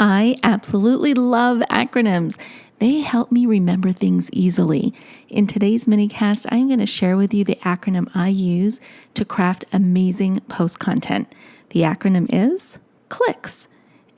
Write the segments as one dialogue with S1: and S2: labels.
S1: I absolutely love acronyms. They help me remember things easily. In today's minicast, I'm going to share with you the acronym I use to craft amazing post content. The acronym is CLICKS.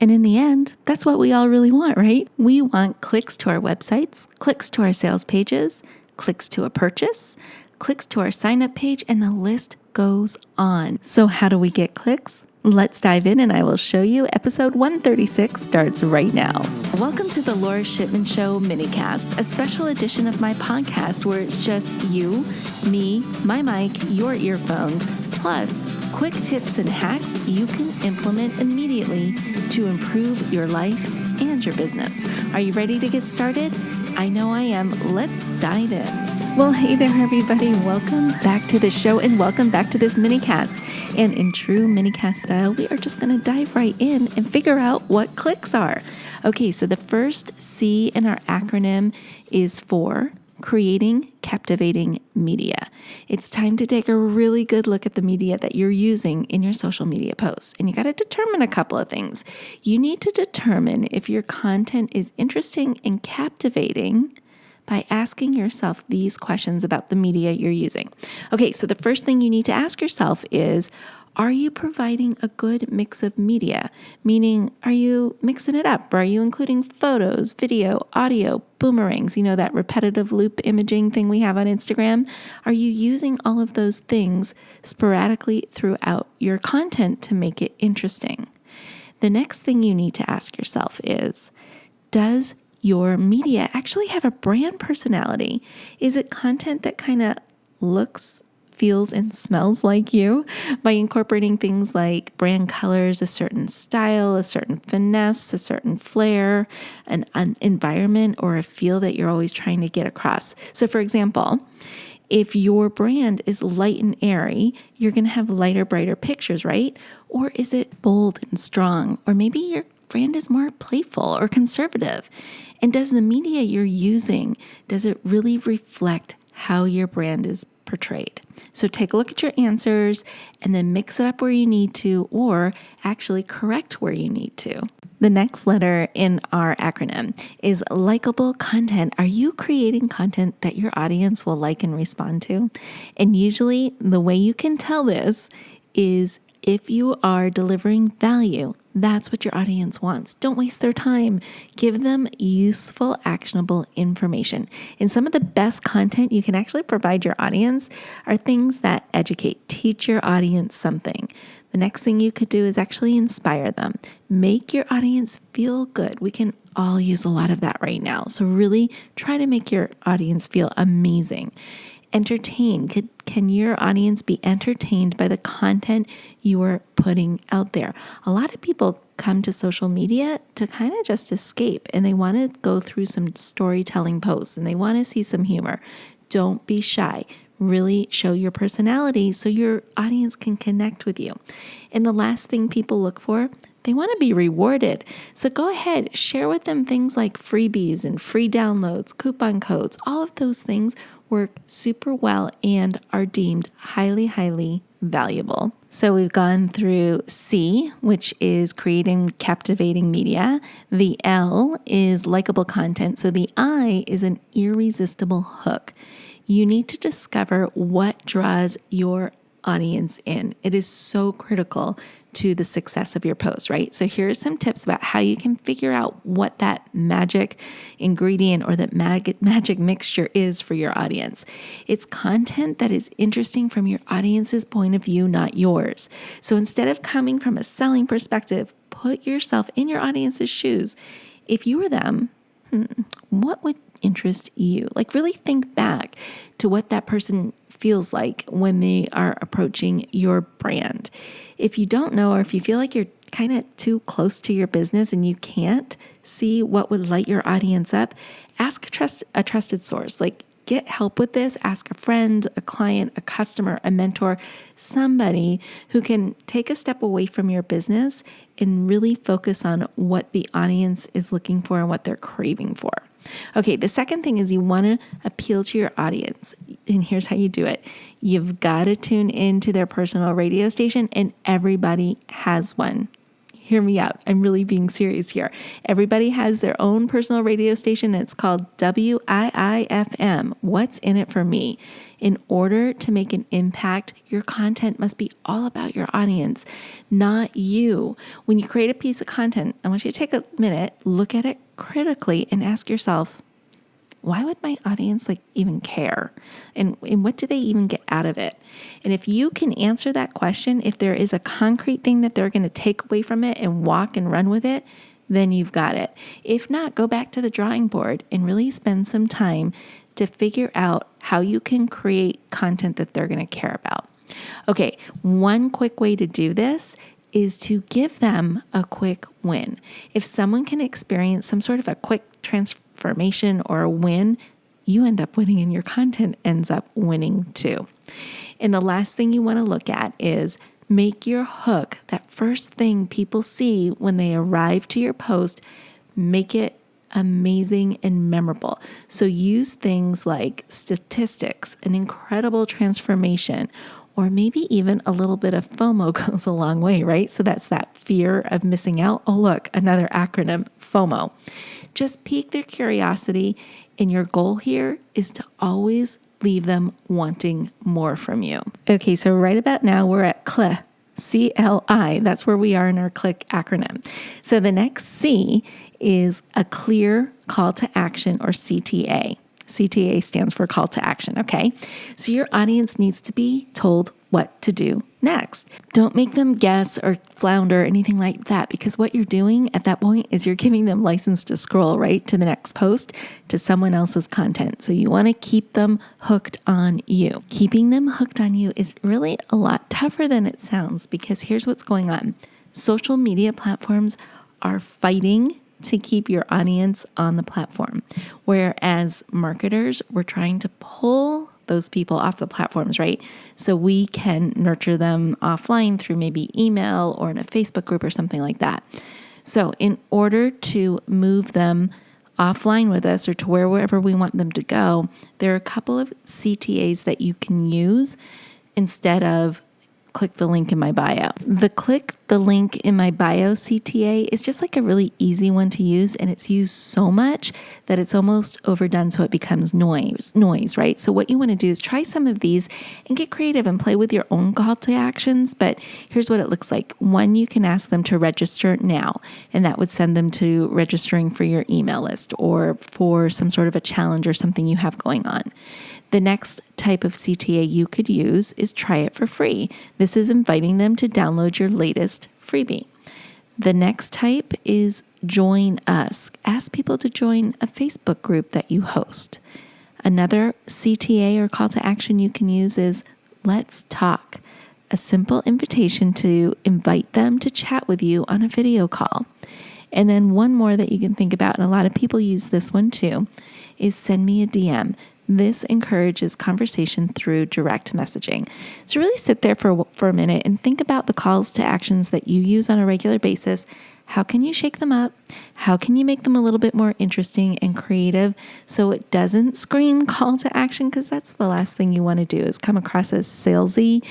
S1: And in the end, that's what we all really want, right? We want clicks to our websites, clicks to our sales pages, clicks to a purchase, clicks to our sign-up page, and the list goes on. So how do we get clicks? Let's dive in and I will show you. Episode 136 starts right now. Welcome to the Lora Shipman Show minicast, a special edition of my podcast where it's just you, me, my mic, your earphones, plus quick tips and hacks you can implement immediately to improve your life and your business. Are you ready to get started? I know I am. Let's dive in. Well, hey there, everybody. Welcome back to the show and welcome back to this minicast. And in true minicast style, we are just going to dive right in and figure out what clicks are. Okay, so the first C in our acronym is for creating captivating media. It's time to take a really good look at the media that you're using in your social media posts. And you got to determine a couple of things. You need to determine if your content is interesting and captivating by asking yourself these questions about the media you're using. Okay, so the first thing you need to ask yourself is, are you providing a good mix of media? Meaning, are you mixing it up? Are you including photos, video, audio, boomerangs, that repetitive loop imaging thing we have on Instagram? Are you using all of those things sporadically throughout your content to make it interesting? The next thing you need to ask yourself is, does your media actually have a brand personality? Is it content that kind of looks, feels, and smells like you? By incorporating things like brand colors, a certain style, a certain finesse, a certain flair, an environment, or a feel that you're always trying to get across. So for example, if your brand is light and airy, you're going to have lighter, brighter pictures, right? Or is it bold and strong? Or maybe your brand is more playful or conservative. And does the media you're using, does it really reflect how your brand is portrayed? So take a look at your answers and then mix it up where you need to, or actually correct where you need to. The next letter in our acronym is Likeable Content. Are you creating content that your audience will like and respond to? And usually the way you can tell this is if you are delivering value. That's what your audience wants. Don't waste their time. Give them useful, actionable information. And some of the best content you can actually provide your audience are things that educate, teach your audience something. The next thing you could do is actually inspire them. Make your audience feel good. We can all use a lot of that right now. So really try to make your audience feel amazing. Entertain. Can your audience be entertained by the content you are putting out there? A lot of people come to social media to kind of just escape, and they want to go through some storytelling posts and they want to see some humor. Don't be shy. Really show your personality so your audience can connect with you. And the last thing people look for, they want to be rewarded. So go ahead, share with them things like freebies and free downloads, coupon codes. All of those things work super well and are deemed highly, highly valuable. So we've gone through C, which is creating captivating media. The L is likable content. So the I is an irresistible hook. You need to discover what draws your audience in. It is so critical to the success of your post, right? So here are some tips about how you can figure out what that magic ingredient or that magic mixture is for your audience. It's content that is interesting from your audience's point of view, not yours. So instead of coming from a selling perspective, put yourself in your audience's shoes. If you were them, what would interest you? Like really think back to what that person feels like when they are approaching your brand. If you don't know, or if you feel like you're kind of too close to your business and you can't see what would light your audience up, ask a trusted source. Like get help with this. Ask a friend, a client, a customer, a mentor, somebody who can take a step away from your business and really focus on what the audience is looking for and what they're craving for. Okay, the second thing is you want to appeal to your audience. And here's how you do it. You've got to tune into their personal radio station, and everybody has one. hear me out. I'm really being serious here. Everybody has their own personal radio station. And it's called WIIFM. What's in it for me? In order to make an impact, your content must be all about your audience, not you. When you create a piece of content, I want you to take a minute, look at it critically, and ask yourself, why would my audience even care? And what do they even get out of it? And if you can answer that question, if there is a concrete thing that they're going to take away from it and walk and run with it, then you've got it. If not, go back to the drawing board and really spend some time to figure out how you can create content that they're going to care about. Okay, one quick way to do this is to give them a quick win. If someone can experience some sort of a quick transformation or a win, you end up winning and your content ends up winning too. And the last thing you want to look at is make your hook, that first thing people see when they arrive to your post, make it amazing and memorable. So use things like statistics, an incredible transformation, or maybe even a little bit of FOMO goes a long way, right? So that's that fear of missing out. Oh, look, another acronym, FOMO. Just pique their curiosity, and your goal here is to always leave them wanting more from you. Okay, so right about now we're at CLI. C-L-I, that's where we are in our CLIck acronym. So the next C is a clear call to action, or CTA. CTA stands for call to action, okay? So your audience needs to be told what to do next. Don't make them guess or flounder or anything like that, because what you're doing at that point is you're giving them license to scroll right to the next post, to someone else's content. So you want to keep them hooked on you. Keeping them hooked on you is really a lot tougher than it sounds, because here's what's going on. Social media platforms are fighting to keep your audience on the platform, whereas marketers, we're trying to pull those people off the platforms, right? So we can nurture them offline through maybe email or in a Facebook group or something like that. So in order to move them offline with us or to wherever we want them to go, there are a couple of CTAs that you can use instead of click the link in my bio. The click the link in my bio CTA is just like a really easy one to use, and it's used so much that it's almost overdone, so it becomes noise, right? So what you want to do is try some of these and get creative and play with your own call to actions, but here's what it looks like. One, you can ask them to register now, and that would send them to registering for your email list or for some sort of a challenge or something you have going on. The next type of CTA you could use is try it for free. This is inviting them to download your latest freebie. The next type is join us. Ask people to join a Facebook group that you host. Another CTA or call to action you can use is let's talk. A simple invitation to invite them to chat with you on a video call. And then one more that you can think about, and a lot of people use this one too, is send me a DM. This encourages conversation through direct messaging. So really sit there for a minute and think about the calls to actions that you use on a regular basis. How can you shake them up? How can you make them a little bit more interesting and creative so it doesn't scream call to action? Because that's the last thing you want to do, is come across as salesy,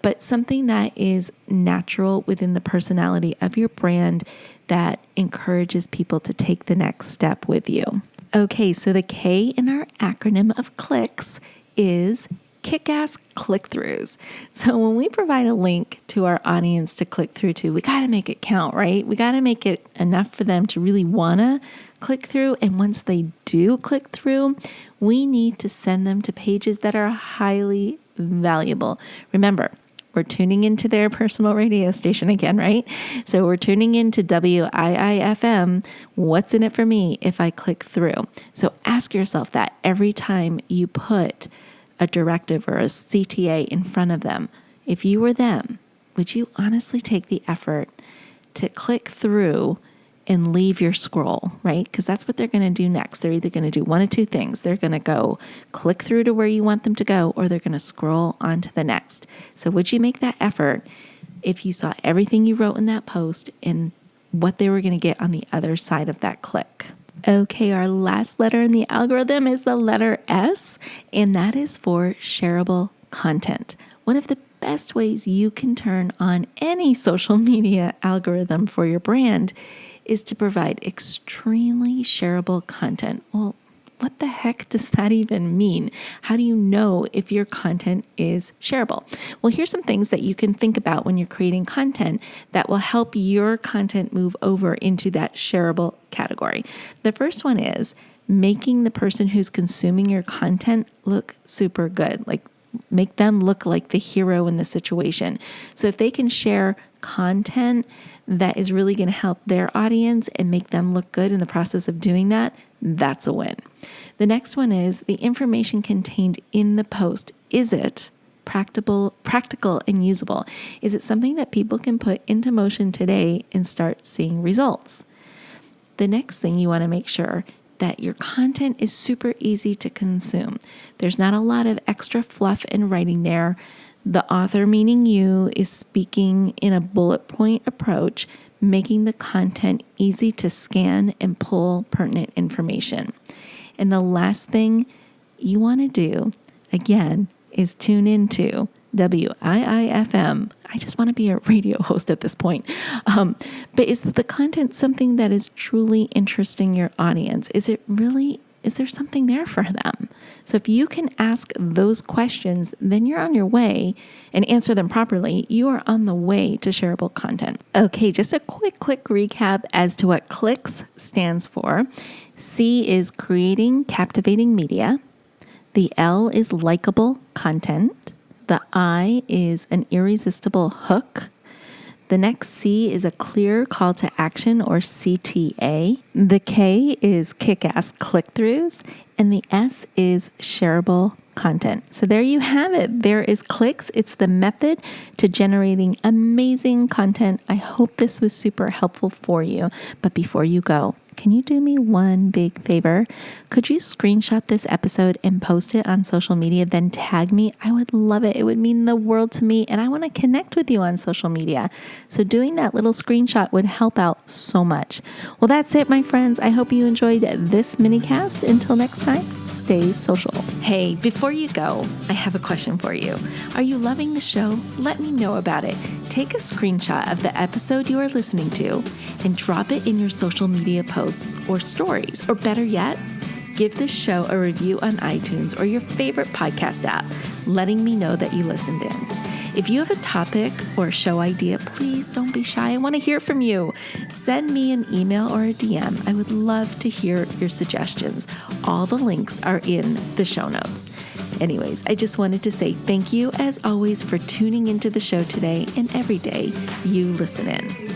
S1: but something that is natural within the personality of your brand that encourages people to take the next step with you. Okay, so the K in our acronym of clicks is kick-ass click-throughs. So when we provide a link to our audience to click through to, we got to make it count, right? We got to make it enough for them to really want to click through. And once they do click through, we need to send them to pages that are highly valuable. Remember, we're tuning into their personal radio station again, right? So we're tuning into WIIFM. What's in it for me if I click through? So ask yourself that every time you put a directive or a CTA in front of them. If you were them, would you honestly take the effort to click through and leave your scroll, right? Because that's what they're going to do next. They're either going to do one of two things. They're going to go click through to where you want them to go, or they're going to scroll on to the next. So would you make that effort if you saw everything you wrote in that post and what they were going to get on the other side of that click? Okay, our last letter in the algorithm is the letter S, and that is for shareable content. One of the best ways you can turn on any social media algorithm for your brand is to provide extremely shareable content. Well, what the heck does that even mean? How do you know if your content is shareable? Well, here's some things that you can think about when you're creating content that will help your content move over into that shareable category. The first one is making the person who's consuming your content look super good, like make them look like the hero in the situation. So if they can share content that is really going to help their audience and make them look good in the process of doing that, that's a win. The next one is the information contained in the post. Is it practical and usable? Is it something that people can put into motion today and start seeing results? The next thing you want to make sure that your content is super easy to consume. There's not a lot of extra fluff and writing there. The author, meaning you, is speaking in a bullet point approach, making the content easy to scan and pull pertinent information. And the last thing you want to do, again, is tune into WIIFM. I just want to be a radio host at this point. But is the content something that is truly interesting your audience? Is there something there for them? So if you can ask those questions, then you're on your way and answer them properly. You are on the way to shareable content. Okay, just a quick recap as to what CLICS stands for. C is creating captivating media. The L is likable content. The I is an irresistible hook. The next C is a clear call to action, or CTA. The K is kick-ass click-throughs. And the S is shareable content. So there you have it. There is CLICS. It's the method to generating amazing content. I hope this was super helpful for you. But before you go, can you do me one big favor? Could you screenshot this episode and post it on social media, then tag me? I would love it. It would mean the world to me, and I want to connect with you on social media. So doing that little screenshot would help out so much. Well, that's it, my friends. I hope you enjoyed this minicast. Until next time, stay social. Hey, before you go, I have a question for you. Are you loving the show? Let me know about it. Take a screenshot of the episode you are listening to and drop it in your social media posts or stories. Or better yet, give this show a review on iTunes or your favorite podcast app, letting me know that you listened in. If you have a topic or a show idea, please don't be shy. I want to hear from you. Send me an email or a DM. I would love to hear your suggestions. All the links are in the show notes. Anyways, I just wanted to say thank you, as always, for tuning into the show today and every day you listen in.